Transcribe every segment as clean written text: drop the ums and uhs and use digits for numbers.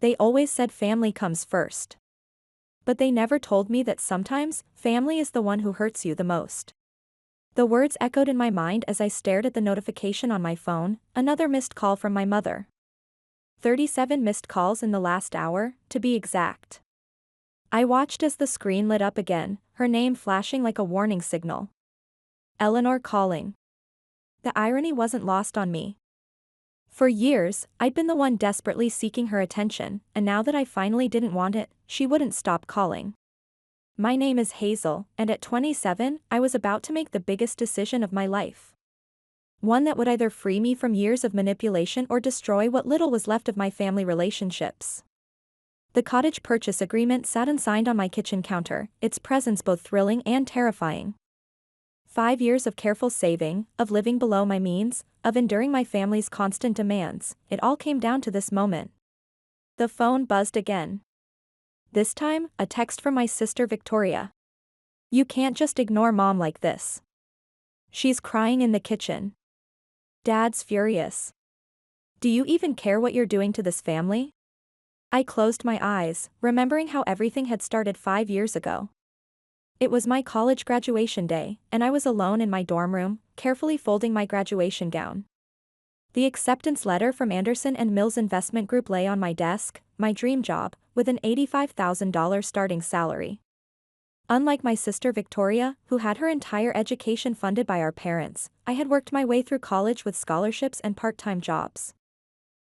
They always said family comes first. But they never told me that sometimes, family is the one who hurts you the most. The words echoed in my mind as I stared at the notification on my phone, another missed call from my mother. 37 missed calls in the last hour, to be exact. I watched as the screen lit up again, her name flashing like a warning signal. Eleanor calling. The irony wasn't lost on me. For years, I'd been the one desperately seeking her attention, and now that I finally didn't want it, she wouldn't stop calling. My name is Hazel, and at 27, I was about to make the biggest decision of my life. One that would either free me from years of manipulation or destroy what little was left of my family relationships. The cottage purchase agreement sat unsigned on my kitchen counter, its presence both thrilling and terrifying. 5 years of careful saving, of living below my means, of enduring my family's constant demands, it all came down to this moment. The phone buzzed again. This time, a text from my sister Victoria. "You can't just ignore Mom like this. She's crying in the kitchen. Dad's furious. Do you even care what you're doing to this family?" I closed my eyes, remembering how everything had started 5 years ago. It was my college graduation day, and I was alone in my dorm room, carefully folding my graduation gown. The acceptance letter from Anderson and Mills Investment Group lay on my desk, my dream job, with an $85,000 starting salary. Unlike my sister Victoria, who had her entire education funded by our parents, I had worked my way through college with scholarships and part-time jobs.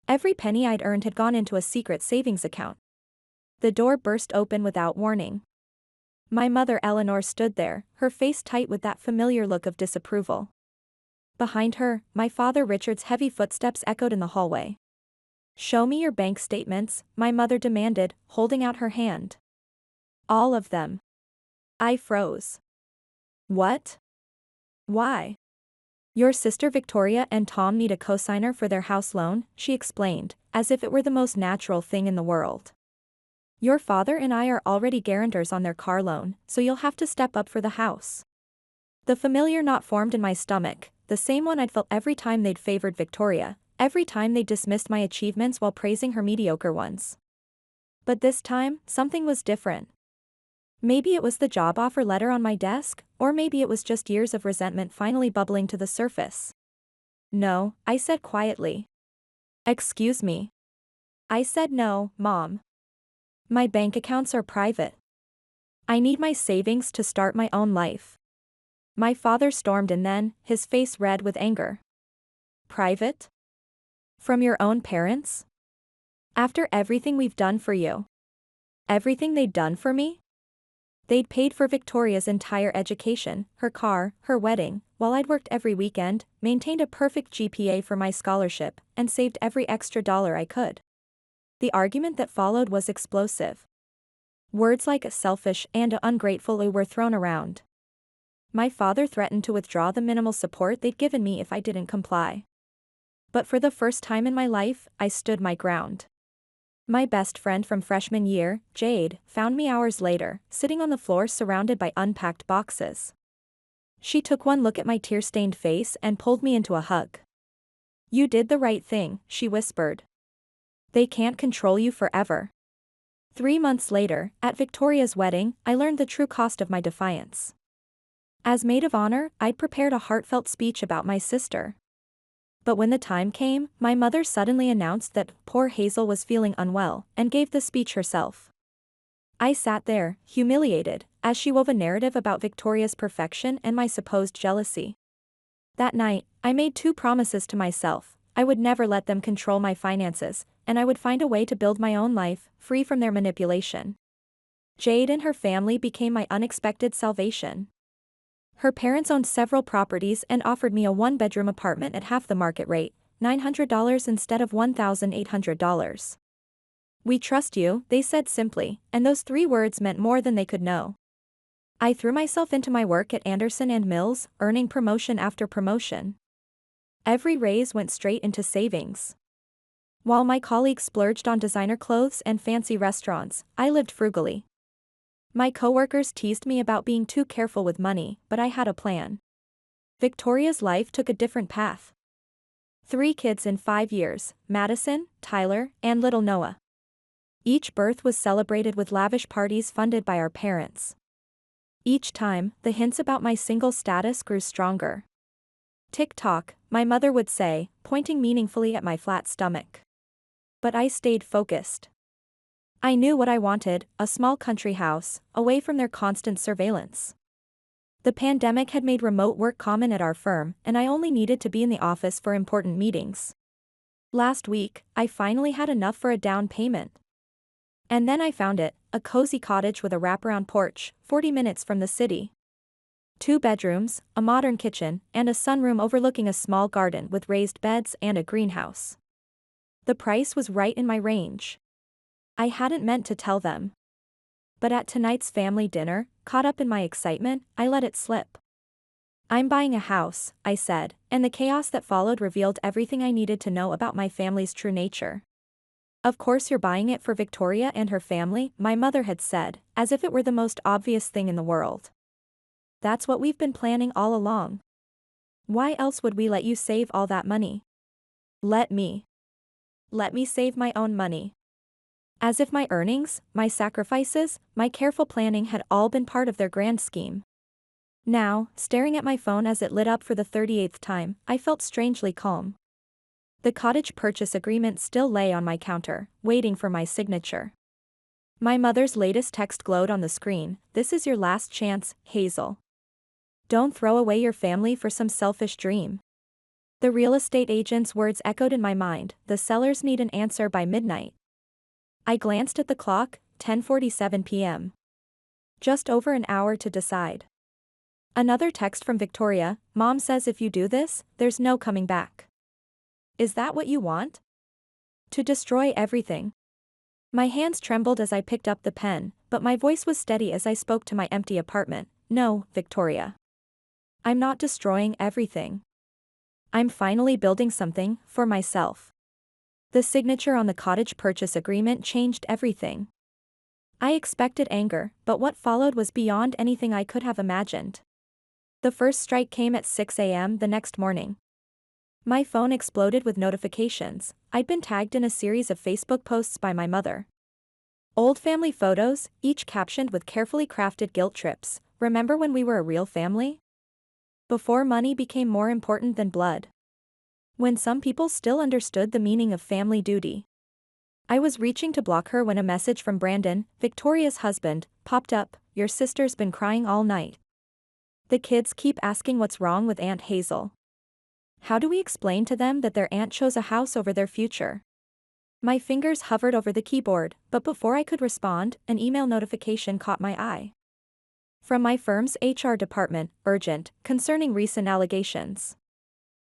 Every penny I'd earned had gone into a secret savings account. The door burst open without warning. My mother Eleanor stood there, her face tight with that familiar look of disapproval. Behind her, my father Richard's heavy footsteps echoed in the hallway. "Show me your bank statements," my mother demanded, holding out her hand. "All of them." I froze. "What? Why?" "Your sister Victoria and Tom need a cosigner for their house loan," she explained, as if it were the most natural thing in the world. "Your father and I are already guarantors on their car loan, so you'll have to step up for the house." The familiar knot formed in my stomach, the same one I'd felt every time they'd favored Victoria, every time they dismissed my achievements while praising her mediocre ones. But this time, something was different. Maybe it was the job offer letter on my desk, or maybe it was just years of resentment finally bubbling to the surface. "No," I said quietly. "Excuse me." I said no, Mom. "My bank accounts are private. I need my savings to start my own life." My father stormed and then, his face red with anger. "Private? From your own parents? After everything we've done for you? Everything they'd done for me? They'd paid for Victoria's entire education, her car, her wedding, while I'd worked every weekend, maintained a perfect GPA for my scholarship, and saved every extra dollar I could." The argument that followed was explosive. Words like selfish and ungrateful were thrown around. My father threatened to withdraw the minimal support they'd given me if I didn't comply. But for the first time in my life, I stood my ground. My best friend from freshman year, Jade, found me hours later, sitting on the floor surrounded by unpacked boxes. She took one look at my tear-stained face and pulled me into a hug. "You did the right thing," she whispered. "They can't control you forever." 3 months later, at Victoria's wedding, I learned the true cost of my defiance. As maid of honor, I'd prepared a heartfelt speech about my sister. But when the time came, my mother suddenly announced that poor Hazel was feeling unwell, and gave the speech herself. I sat there, humiliated, as she wove a narrative about Victoria's perfection and my supposed jealousy. That night, I made 2 promises to myself: I would never let them control my finances, and I would find a way to build my own life, free from their manipulation. Jade and her family became my unexpected salvation. Her parents owned several properties and offered me a 1-bedroom apartment at half the market rate, $900 instead of $1,800. "We trust you," they said simply, and those 3 words meant more than they could know. I threw myself into my work at Anderson and Mills, earning promotion after promotion. Every raise went straight into savings. While my colleagues splurged on designer clothes and fancy restaurants, I lived frugally. My coworkers teased me about being too careful with money, but I had a plan. Victoria's life took a different path. 3 kids in 5 years: Madison, Tyler, and little Noah. Each birth was celebrated with lavish parties funded by our parents. Each time, the hints about my single status grew stronger. "Tick-tock," my mother would say, pointing meaningfully at my flat stomach. But I stayed focused. I knew what I wanted, a small country house, away from their constant surveillance. The pandemic had made remote work common at our firm, and I only needed to be in the office for important meetings. Last week, I finally had enough for a down payment. And then I found it, a cozy cottage with a wraparound porch, 40 minutes from the city. 2 bedrooms, a modern kitchen, and a sunroom overlooking a small garden with raised beds and a greenhouse. The price was right in my range. I hadn't meant to tell them. But at tonight's family dinner, caught up in my excitement, I let it slip. "I'm buying a house," I said, and the chaos that followed revealed everything I needed to know about my family's true nature. "Of course you're buying it for Victoria and her family," my mother had said, as if it were the most obvious thing in the world. "That's what we've been planning all along. Why else would we let you save all that money?" Let me save my own money. As if my earnings, my sacrifices, my careful planning had all been part of their grand scheme. Now, staring at my phone as it lit up for the 38th time, I felt strangely calm. The cottage purchase agreement still lay on my counter, waiting for my signature. My mother's latest text glowed on the screen: "This is your last chance, Hazel. Don't throw away your family for some selfish dream." The real estate agent's words echoed in my mind: "The sellers need an answer by midnight." I glanced at the clock, 10:47 p.m. Just over an hour to decide. Another text from Victoria: "Mom says if you do this, there's no coming back. Is that what you want? To destroy everything?" My hands trembled as I picked up the pen, but my voice was steady as I spoke to my empty apartment. "No, Victoria. I'm not destroying everything. I'm finally building something, for myself." The signature on the cottage purchase agreement changed everything. I expected anger, but what followed was beyond anything I could have imagined. The first strike came at 6 a.m. the next morning. My phone exploded with notifications. I'd been tagged in a series of Facebook posts by my mother. Old family photos, each captioned with carefully crafted guilt trips. "Remember when we were a real family? Before money became more important than blood. When some people still understood the meaning of family duty." I was reaching to block her when a message from Brandon, Victoria's husband, popped up: "Your sister's been crying all night. The kids keep asking what's wrong with Aunt Hazel. How do we explain to them that their aunt chose a house over their future?" My fingers hovered over the keyboard, but before I could respond, an email notification caught my eye. From my firm's HR department: "Urgent, concerning recent allegations."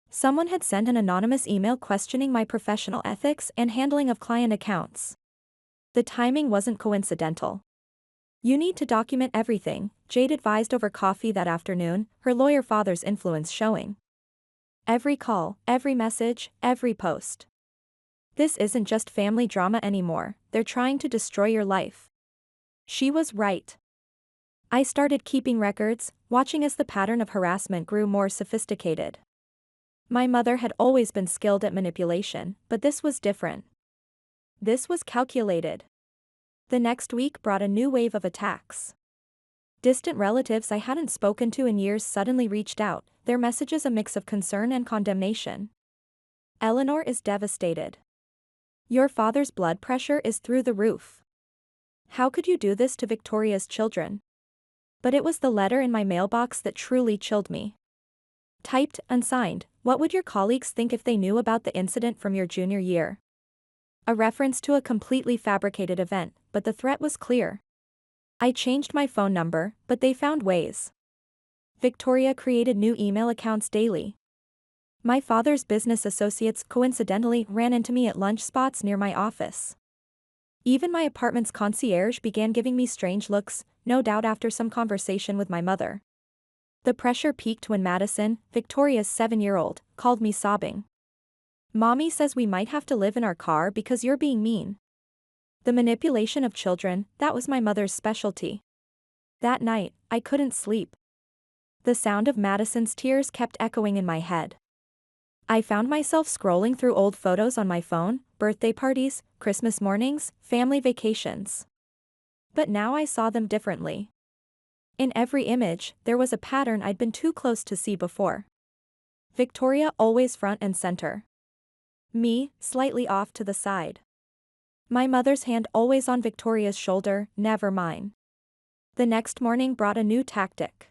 Someone had sent an anonymous email questioning my professional ethics and handling of client accounts. The timing wasn't coincidental. "You need to document everything," Jade advised over coffee that afternoon, her lawyer father's influence showing. "Every call, every message, every post. This isn't just family drama anymore, they're trying to destroy your life." She was right. I started keeping records, watching as the pattern of harassment grew more sophisticated. My mother had always been skilled at manipulation, but this was different. This was calculated. The next week brought a new wave of attacks. Distant relatives I hadn't spoken to in years suddenly reached out, their messages a mix of concern and condemnation. "Eleanor is devastated. Your father's blood pressure is through the roof. How could you do this to Victoria's children?" But it was the letter in my mailbox that truly chilled me. Typed, unsigned: "What would your colleagues think if they knew about the incident from your junior year?" A reference to a completely fabricated event, but the threat was clear. I changed my phone number, but they found ways. Victoria created new email accounts daily. My father's business associates coincidentally ran into me at lunch spots near my office. Even my apartment's concierge began giving me strange looks, no doubt after some conversation with my mother. The pressure peaked when Madison, Victoria's 7-year-old, called me sobbing. "Mommy says we might have to live in our car because you're being mean." The manipulation of children, that was my mother's specialty. That night, I couldn't sleep. The sound of Madison's tears kept echoing in my head. I found myself scrolling through old photos on my phone, birthday parties, Christmas mornings, family vacations. But now I saw them differently. In every image, there was a pattern I'd been too close to see before. Victoria always front and center. Me, slightly off to the side. My mother's hand always on Victoria's shoulder, never mine. The next morning brought a new tactic.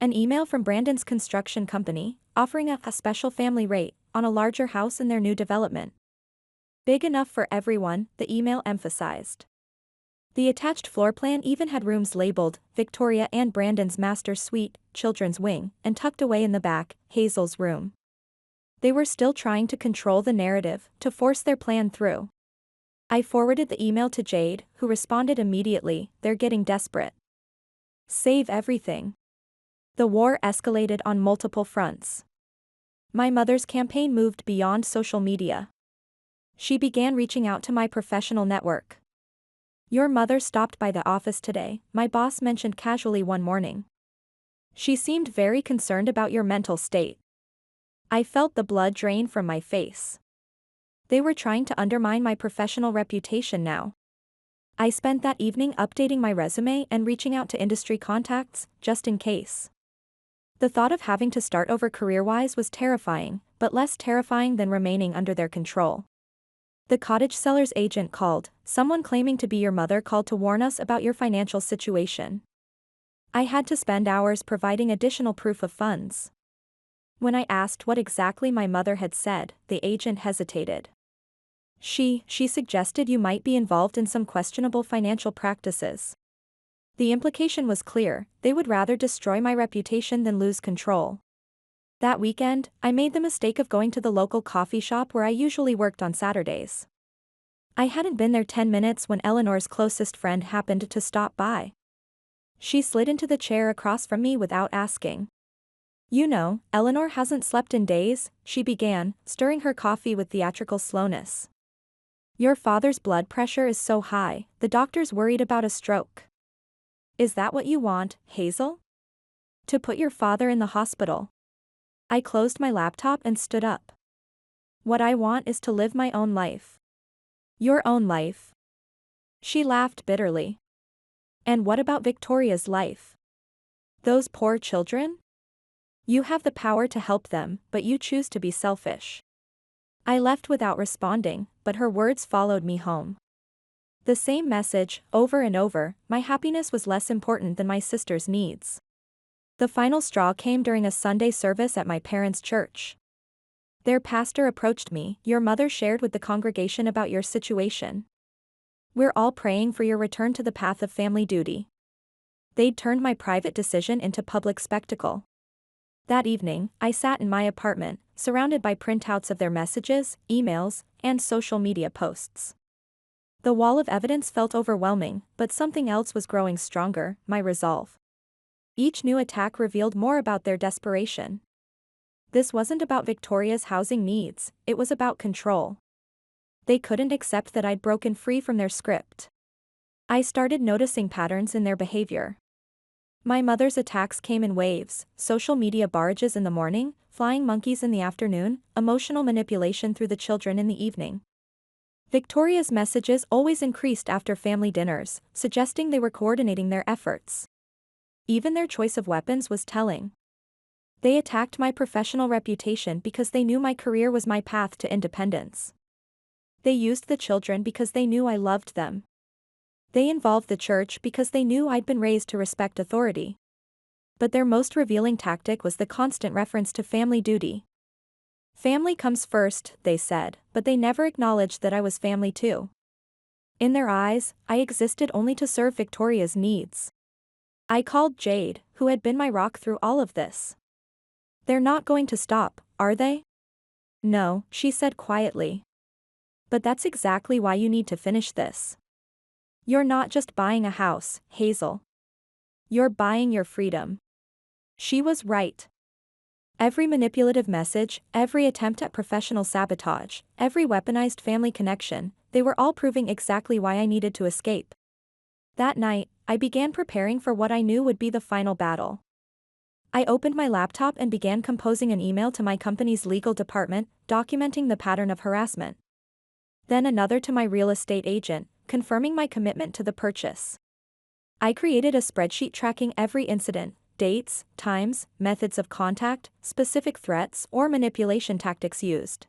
An email from Brandon's construction company, offering a special family rate on a larger house in their new development. Big enough for everyone, the email emphasized. The attached floor plan even had rooms labeled Victoria and Brandon's master suite, children's wing, and tucked away in the back, Hazel's room. They were still trying to control the narrative, to force their plan through. I forwarded the email to Jade, who responded immediately, "They're getting desperate. Save everything." The war escalated on multiple fronts. My mother's campaign moved beyond social media. She began reaching out to my professional network. "Your mother stopped by the office today," my boss mentioned casually one morning. "She seemed very concerned about your mental state." I felt the blood drain from my face. They were trying to undermine my professional reputation now. I spent that evening updating my resume and reaching out to industry contacts, just in case. The thought of having to start over career-wise was terrifying, but less terrifying than remaining under their control. The cottage seller's agent called. "Someone claiming to be your mother called to warn us about your financial situation." I had to spend hours providing additional proof of funds. When I asked what exactly my mother had said, the agent hesitated. She suggested you might be involved in some questionable financial practices." The implication was clear: they would rather destroy my reputation than lose control. That weekend, I made the mistake of going to the local coffee shop where I usually worked on Saturdays. I hadn't been there 10 minutes when Eleanor's closest friend happened to stop by. She slid into the chair across from me without asking. "You know, Eleanor hasn't slept in days," she began, stirring her coffee with theatrical slowness. "Your father's blood pressure is so high, the doctor's worried about a stroke." "Is that what you want, Hazel? To put your father in the hospital?" I closed my laptop and stood up. "What I want is to live my own life." "Your own life?" She laughed bitterly. "And what about Victoria's life? Those poor children? You have the power to help them, but you choose to be selfish." I left without responding, but her words followed me home. The same message, over and over: my happiness was less important than my sister's needs. The final straw came during a Sunday service at my parents' church. Their pastor approached me. "Your mother shared with the congregation about your situation. We're all praying for your return to the path of family duty." They'd turned my private decision into public spectacle. That evening, I sat in my apartment, surrounded by printouts of their messages, emails, and social media posts. The wall of evidence felt overwhelming, but something else was growing stronger: my resolve. Each new attack revealed more about their desperation. This wasn't about Victoria's housing needs, it was about control. They couldn't accept that I'd broken free from their script. I started noticing patterns in their behavior. My mother's attacks came in waves: social media barrages in the morning, flying monkeys in the afternoon, emotional manipulation through the children in the evening. Victoria's messages always increased after family dinners, suggesting they were coordinating their efforts. Even their choice of weapons was telling. They attacked my professional reputation because they knew my career was my path to independence. They used the children because they knew I loved them. They involved the church because they knew I'd been raised to respect authority. But their most revealing tactic was the constant reference to family duty. "Family comes first," they said, but they never acknowledged that I was family too. In their eyes, I existed only to serve Victoria's needs. I called Jade, who had been my rock through all of this. "They're not going to stop, are they?" "No," she said quietly. "But that's exactly why you need to finish this. You're not just buying a house, Hazel. You're buying your freedom." She was right. Every manipulative message, every attempt at professional sabotage, every weaponized family connection, they were all proving exactly why I needed to escape. That night, I began preparing for what I knew would be the final battle. I opened my laptop and began composing an email to my company's legal department, documenting the pattern of harassment. Then another to my real estate agent, confirming my commitment to the purchase. I created a spreadsheet tracking every incident, dates, times, methods of contact, specific threats or manipulation tactics used.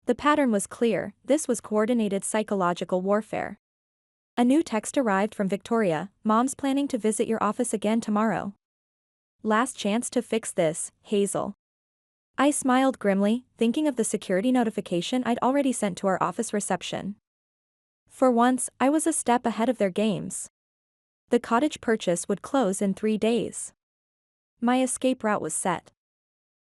The pattern was clear: this was coordinated psychological warfare. A new text arrived from Victoria: "Mom's planning to visit your office again tomorrow. Last chance to fix this, Hazel." I smiled grimly, thinking of the security notification I'd already sent to our office reception. For once, I was a step ahead of their games. The cottage purchase would close in 3 days. My escape route was set.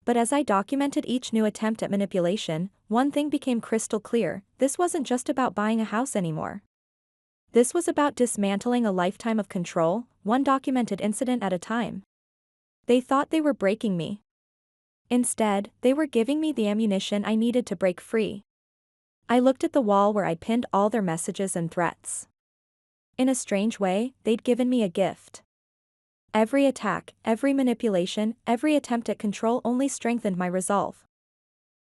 But as I documented each new attempt at manipulation, one thing became crystal clear: this wasn't just about buying a house anymore. This was about dismantling a lifetime of control, one documented incident at a time. They thought they were breaking me. Instead, they were giving me the ammunition I needed to break free. I looked at the wall where I'd pinned all their messages and threats. In a strange way, they'd given me a gift. Every attack, every manipulation, every attempt at control only strengthened my resolve.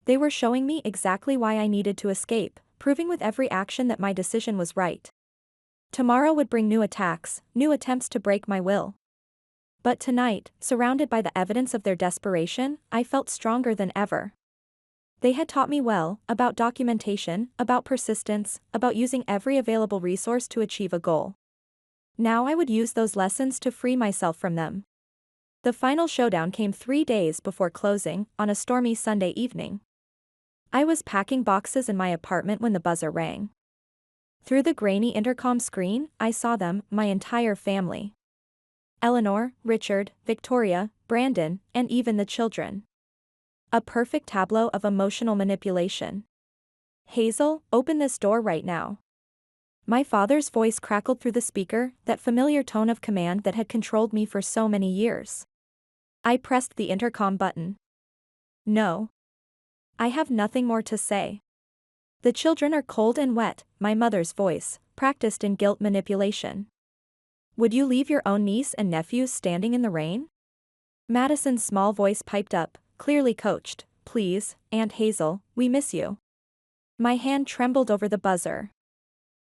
They were showing me exactly why I needed to escape, proving with every action that my decision was right. Tomorrow would bring new attacks, new attempts to break my will. But tonight, surrounded by the evidence of their desperation, I felt stronger than ever. They had taught me well, about documentation, about persistence, about using every available resource to achieve a goal. Now I would use those lessons to free myself from them. The final showdown came 3 days before closing, on a stormy Sunday evening. I was packing boxes in my apartment when the buzzer rang. Through the grainy intercom screen, I saw them, my entire family. Eleanor, Richard, Victoria, Brandon, and even the children. A perfect tableau of emotional manipulation. "Hazel, open this door right now." My father's voice crackled through the speaker, that familiar tone of command that had controlled me for so many years. I pressed the intercom button. "No. I have nothing more to say." "The children are cold and wet," my mother's voice, practiced in guilt manipulation. "Would you leave your own niece and nephews standing in the rain?" Madison's small voice piped up, clearly coached: "Please, Aunt Hazel, we miss you." My hand trembled over the buzzer.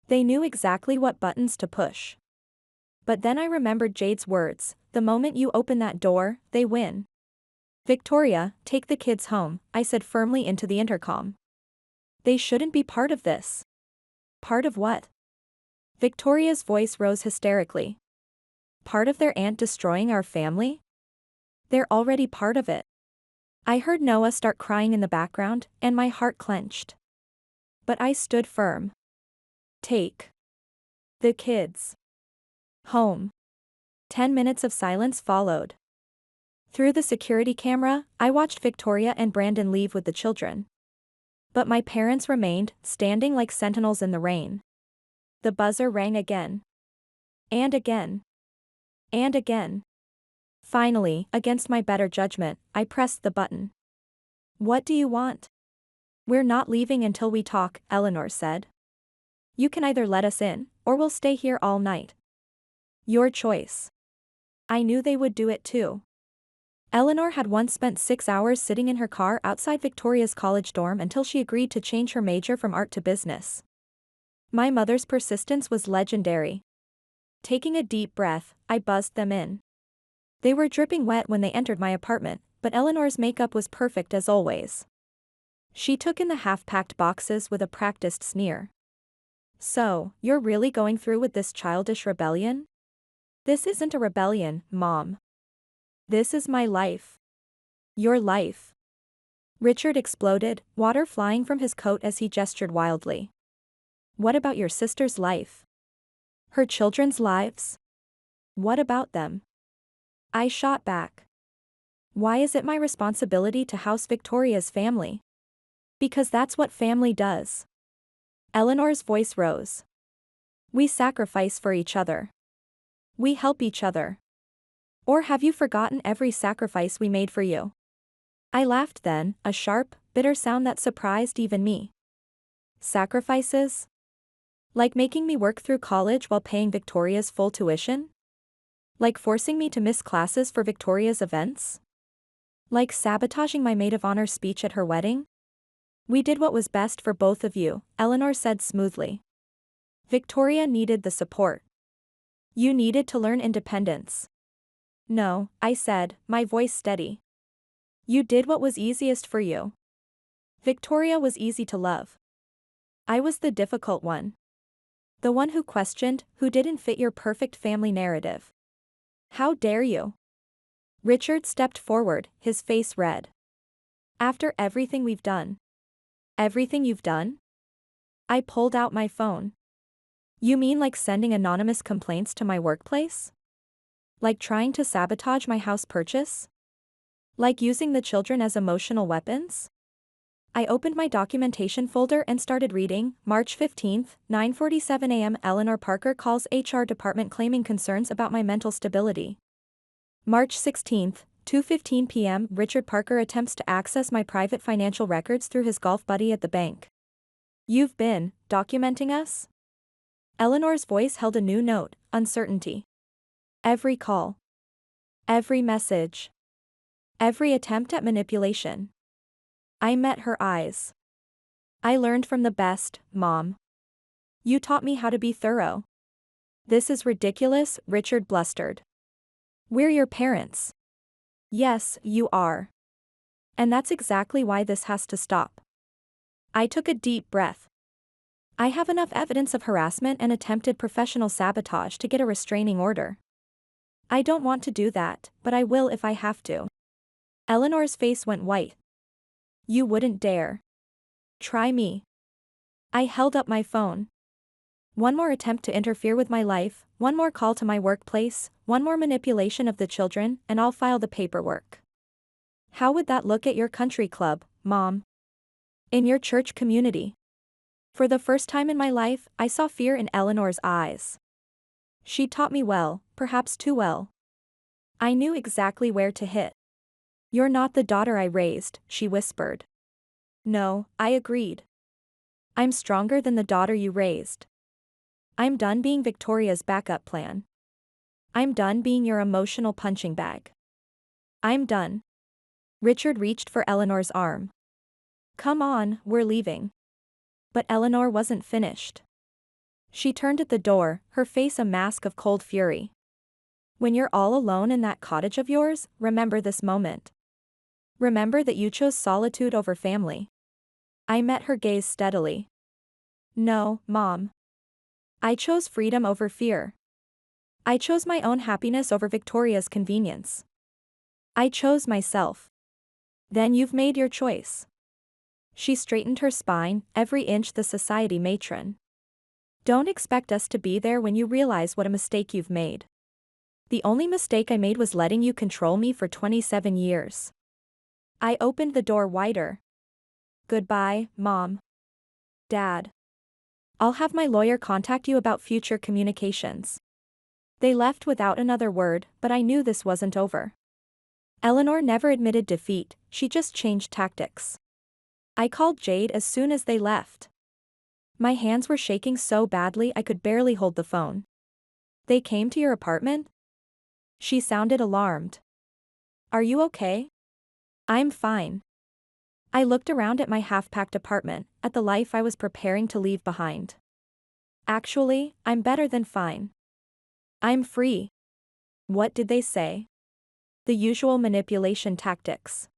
They knew exactly what buttons to push. But then I remembered Jade's words: "The moment you open that door, they win." "Victoria, take the kids home," I said firmly into the intercom. "They shouldn't be part of this." "Part of what?" Victoria's voice rose hysterically. "Part of their aunt destroying our family? They're already part of it." I heard Noah start crying in the background, and my heart clenched. But I stood firm. "Take the kids home." 10 minutes of silence followed. Through the security camera, I watched Victoria and Brandon leave with the children. But my parents remained, standing like sentinels in the rain. The buzzer rang again. And again. And again. Finally, against my better judgment, I pressed the button. "What do you want?" "We're not leaving until we talk," Eleanor said. "You can either let us in, or we'll stay here all night. Your choice." I knew they would do it too. Eleanor had once spent 6 hours sitting in her car outside Victoria's college dorm until she agreed to change her major from art to business. My mother's persistence was legendary. Taking a deep breath, I buzzed them in. They were dripping wet when they entered my apartment, but Eleanor's makeup was perfect as always. She took in the half-packed boxes with a practiced sneer. "So, you're really going through with this childish rebellion?" "This isn't a rebellion, Mom. This is my life. Your life." Richard exploded, water flying from his coat as he gestured wildly. "What about your sister's life? Her children's lives? What about them?" I shot back. "Why is it my responsibility to house Victoria's family?" "Because that's what family does." Eleanor's voice rose. "We sacrifice for each other. We help each other. Or have you forgotten every sacrifice we made for you?" I laughed then, a sharp, bitter sound that surprised even me. "Sacrifices? Like making me work through college while paying Victoria's full tuition? Like forcing me to miss classes for Victoria's events? Like sabotaging my maid of honor speech at her wedding?" We did what was best for both of you, Eleanor said smoothly. Victoria needed the support. You needed to learn independence. No, I said, my voice steady. You did what was easiest for you. Victoria was easy to love. I was the difficult one. The one who questioned, who didn't fit your perfect family narrative. How dare you? Richard stepped forward, his face red. After everything we've done. Everything you've done? I pulled out my phone. You mean like sending anonymous complaints to my workplace? Like trying to sabotage my house purchase? Like using the children as emotional weapons? I opened my documentation folder and started reading. March 15, 9:47 a.m. Eleanor Parker calls HR department claiming concerns about my mental stability. March 16, 2:15 p.m. Richard Parker attempts to access my private financial records through his golf buddy at the bank. You've been documenting us? Eleanor's voice held a new note, uncertainty. Every call. Every message. Every attempt at manipulation. I met her eyes. I learned from the best, Mom. You taught me how to be thorough. This is ridiculous, Richard blustered. We're your parents. Yes, you are. And that's exactly why this has to stop. I took a deep breath. I have enough evidence of harassment and attempted professional sabotage to get a restraining order. I don't want to do that, but I will if I have to. Eleanor's face went white. You wouldn't dare. Try me. I held up my phone. One more attempt to interfere with my life, one more call to my workplace, one more manipulation of the children, and I'll file the paperwork. How would that look at your country club, Mom? In your church community? For the first time in my life, I saw fear in Eleanor's eyes. She taught me well, perhaps too well. I knew exactly where to hit. You're not the daughter I raised, she whispered. No, I agreed. I'm stronger than the daughter you raised. I'm done being Victoria's backup plan. I'm done being your emotional punching bag. I'm done. Richard reached for Eleanor's arm. Come on, we're leaving. But Eleanor wasn't finished. She turned at the door, her face a mask of cold fury. When you're all alone in that cottage of yours, remember this moment. Remember that you chose solitude over family. I met her gaze steadily. No, Mom. I chose freedom over fear. I chose my own happiness over Victoria's convenience. I chose myself. Then you've made your choice. She straightened her spine, every inch the society matron. Don't expect us to be there when you realize what a mistake you've made. The only mistake I made was letting you control me for 27 years. I opened the door wider. Goodbye, Mom. Dad. I'll have my lawyer contact you about future communications. They left without another word, but I knew this wasn't over. Eleanor never admitted defeat, she just changed tactics. I called Jade as soon as they left. My hands were shaking so badly I could barely hold the phone. They came to your apartment? She sounded alarmed. Are you okay? I'm fine. I looked around at my half-packed apartment, at the life I was preparing to leave behind. Actually, I'm better than fine. I'm free. What did they say? The usual manipulation tactics.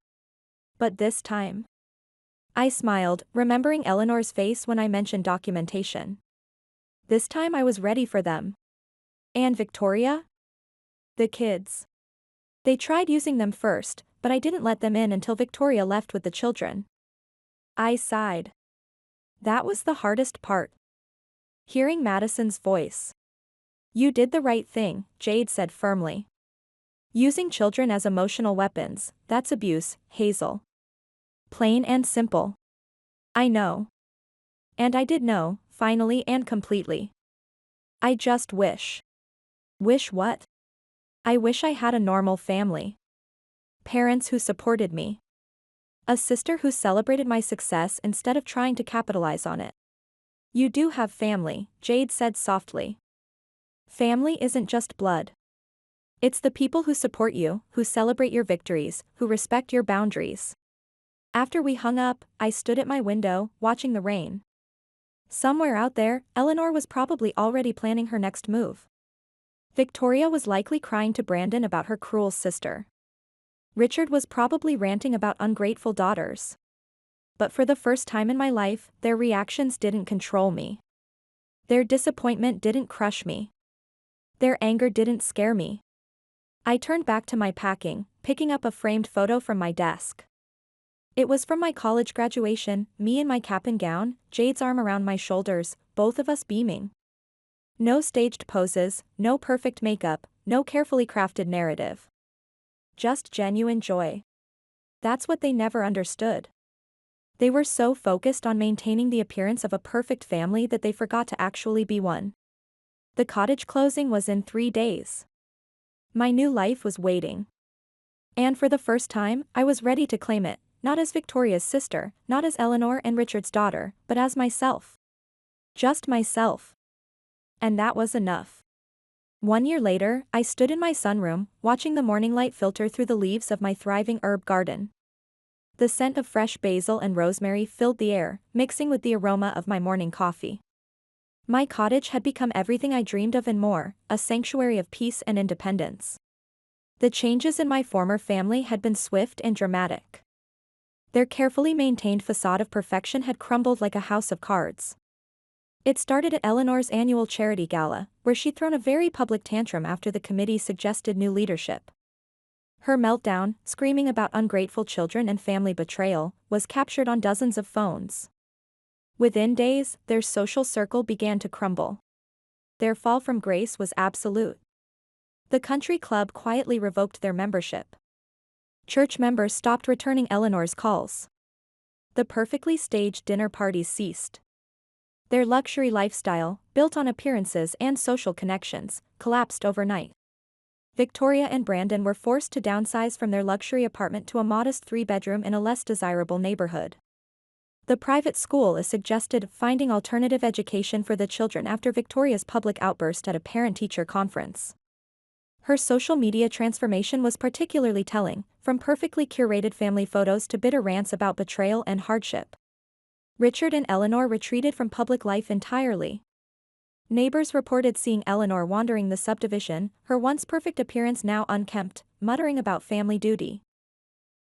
But this time. I smiled, remembering Eleanor's face when I mentioned documentation. This time I was ready for them. And Victoria? The kids. They tried using them first, but I didn't let them in until Victoria left with the children. I sighed. That was the hardest part. Hearing Madison's voice. You did the right thing, Jade said firmly. Using children as emotional weapons, that's abuse, Hazel. Plain and simple. I know. And I did know, finally and completely. I just wish. Wish what? I wish I had a normal family. Parents who supported me. A sister who celebrated my success instead of trying to capitalize on it. You do have family, Jade said softly. Family isn't just blood. It's the people who support you, who celebrate your victories, who respect your boundaries. After we hung up, I stood at my window, watching the rain. Somewhere out there, Eleanor was probably already planning her next move. Victoria was likely crying to Brandon about her cruel sister. Richard was probably ranting about ungrateful daughters. But for the first time in my life, their reactions didn't control me. Their disappointment didn't crush me. Their anger didn't scare me. I turned back to my packing, picking up a framed photo from my desk. It was from my college graduation, me in my cap and gown, Jade's arm around my shoulders, both of us beaming. No staged poses, no perfect makeup, no carefully crafted narrative. Just genuine joy. That's what they never understood. They were so focused on maintaining the appearance of a perfect family that they forgot to actually be one. The cottage closing was in 3 days. My new life was waiting. And for the first time, I was ready to claim it, not as Victoria's sister, not as Eleanor and Richard's daughter, but as myself. Just myself. And that was enough. 1 year later, I stood in my sunroom, watching the morning light filter through the leaves of my thriving herb garden. The scent of fresh basil and rosemary filled the air, mixing with the aroma of my morning coffee. My cottage had become everything I dreamed of and more, a sanctuary of peace and independence. The changes in my former family had been swift and dramatic. Their carefully maintained facade of perfection had crumbled like a house of cards. It started at Eleanor's annual charity gala, where she'd thrown a very public tantrum after the committee suggested new leadership. Her meltdown, screaming about ungrateful children and family betrayal, was captured on dozens of phones. Within days, their social circle began to crumble. Their fall from grace was absolute. The country club quietly revoked their membership. Church members stopped returning Eleanor's calls. The perfectly staged dinner parties ceased. Their luxury lifestyle, built on appearances and social connections, collapsed overnight. Victoria and Brandon were forced to downsize from their luxury apartment to a modest 3-bedroom in a less desirable neighborhood. The private school is suggested finding alternative education for the children after Victoria's public outburst at a parent-teacher conference. Her social media transformation was particularly telling, from perfectly curated family photos to bitter rants about betrayal and hardship. Richard and Eleanor retreated from public life entirely. Neighbors reported seeing Eleanor wandering the subdivision, her once perfect appearance now unkempt, muttering about family duty.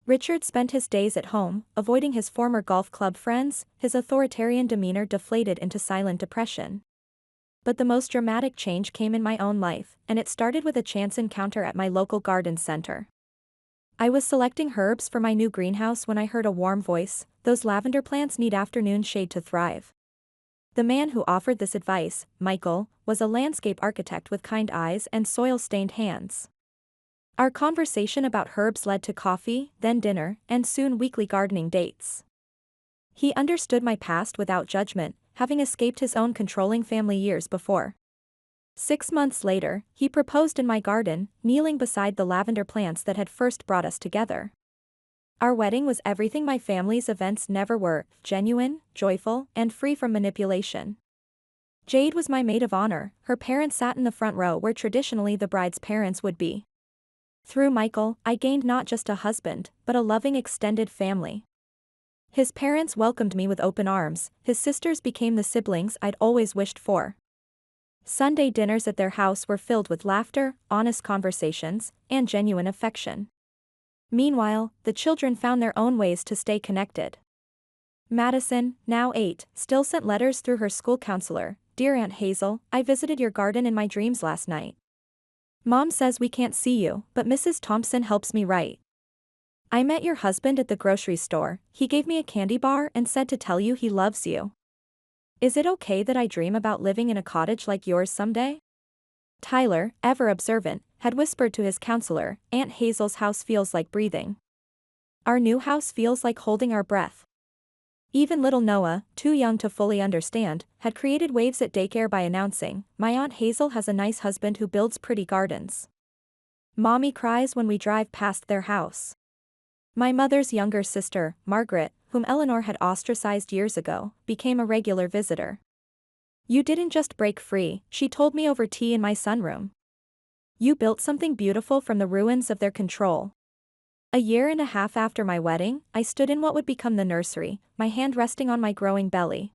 Richard spent his days at home, avoiding his former golf club friends, his authoritarian demeanor deflated into silent depression. But the most dramatic change came in my own life, and it started with a chance encounter at my local garden center. I was selecting herbs for my new greenhouse when I heard a warm voice, "Those lavender plants need afternoon shade to thrive." The man who offered this advice, Michael, was a landscape architect with kind eyes and soil-stained hands. Our conversation about herbs led to coffee, then dinner, and soon weekly gardening dates. He understood my past without judgment, having escaped his own controlling family years before. 6 months later, he proposed in my garden, kneeling beside the lavender plants that had first brought us together. Our wedding was everything my family's events never were, genuine, joyful, and free from manipulation. Jade was my maid of honor, her parents sat in the front row where traditionally the bride's parents would be. Through Michael, I gained not just a husband, but a loving extended family. His parents welcomed me with open arms, his sisters became the siblings I'd always wished for. Sunday dinners at their house were filled with laughter, honest conversations, and genuine affection. Meanwhile, the children found their own ways to stay connected. Madison, now 8, still sent letters through her school counselor, "Dear Aunt Hazel, I visited your garden in my dreams last night. Mom says we can't see you, but Mrs. Thompson helps me write. I met your husband at the grocery store, he gave me a candy bar and said to tell you he loves you. Is it okay that I dream about living in a cottage like yours someday?" Tyler, ever observant, had whispered to his counselor, "Aunt Hazel's house feels like breathing. Our new house feels like holding our breath." Even little Noah, too young to fully understand, had created waves at daycare by announcing, "My Aunt Hazel has a nice husband who builds pretty gardens. Mommy cries when we drive past their house." My mother's younger sister, Margaret, whom Eleanor had ostracized years ago, became a regular visitor. "You didn't just break free," she told me over tea in my sunroom. "You built something beautiful from the ruins of their control." A year and a half after my wedding, I stood in what would become the nursery, my hand resting on my growing belly.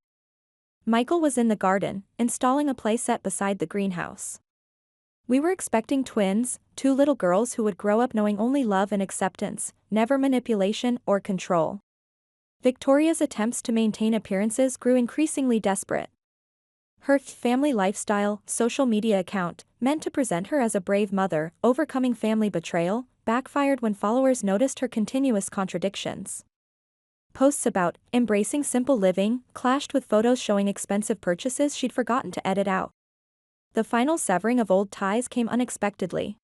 Michael was in the garden, installing a playset beside the greenhouse. We were expecting twins, two little girls who would grow up knowing only love and acceptance, never manipulation or control. Victoria's attempts to maintain appearances grew increasingly desperate. Her family lifestyle, social media account, meant to present her as a brave mother, overcoming family betrayal, backfired when followers noticed her continuous contradictions. Posts about embracing simple living clashed with photos showing expensive purchases she'd forgotten to edit out. The final severing of old ties came unexpectedly.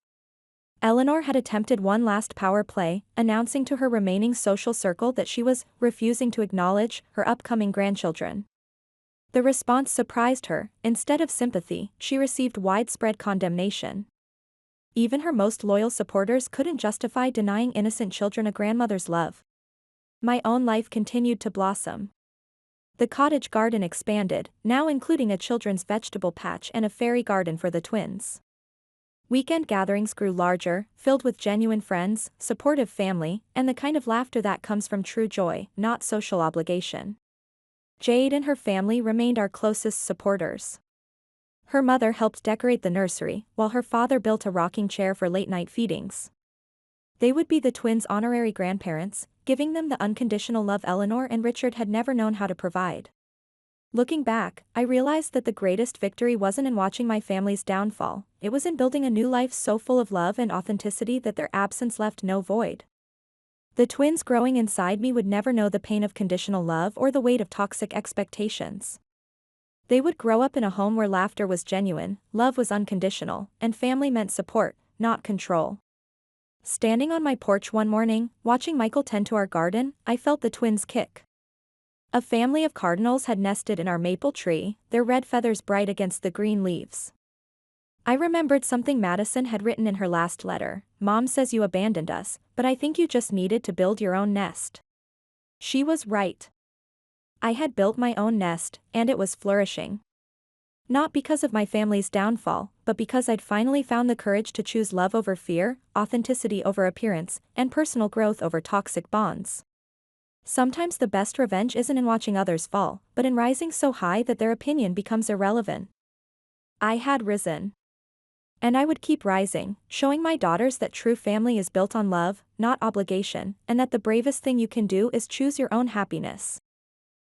Eleanor had attempted one last power play, announcing to her remaining social circle that she was refusing to acknowledge her upcoming grandchildren. The response surprised her. Instead of sympathy, she received widespread condemnation. Even her most loyal supporters couldn't justify denying innocent children a grandmother's love. My own life continued to blossom. The cottage garden expanded, now including a children's vegetable patch and a fairy garden for the twins. Weekend gatherings grew larger, filled with genuine friends, supportive family, and the kind of laughter that comes from true joy, not social obligation. Jade and her family remained our closest supporters. Her mother helped decorate the nursery, while her father built a rocking chair for late-night feedings. They would be the twins' honorary grandparents, giving them the unconditional love Eleanor and Richard had never known how to provide. Looking back, I realized that the greatest victory wasn't in watching my family's downfall, it was in building a new life so full of love and authenticity that their absence left no void. The twins growing inside me would never know the pain of conditional love or the weight of toxic expectations. They would grow up in a home where laughter was genuine, love was unconditional, and family meant support, not control. Standing on my porch one morning, watching Michael tend to our garden, I felt the twins kick. A family of cardinals had nested in our maple tree, their red feathers bright against the green leaves. I remembered something Madison had written in her last letter. Mom says you abandoned us, but I think you just needed to build your own nest. She was right. I had built my own nest, and it was flourishing. Not because of my family's downfall, but because I'd finally found the courage to choose love over fear, authenticity over appearance, and personal growth over toxic bonds. Sometimes the best revenge isn't in watching others fall, but in rising so high that their opinion becomes irrelevant. I had risen. And I would keep rising, showing my daughters that true family is built on love, not obligation, and that the bravest thing you can do is choose your own happiness.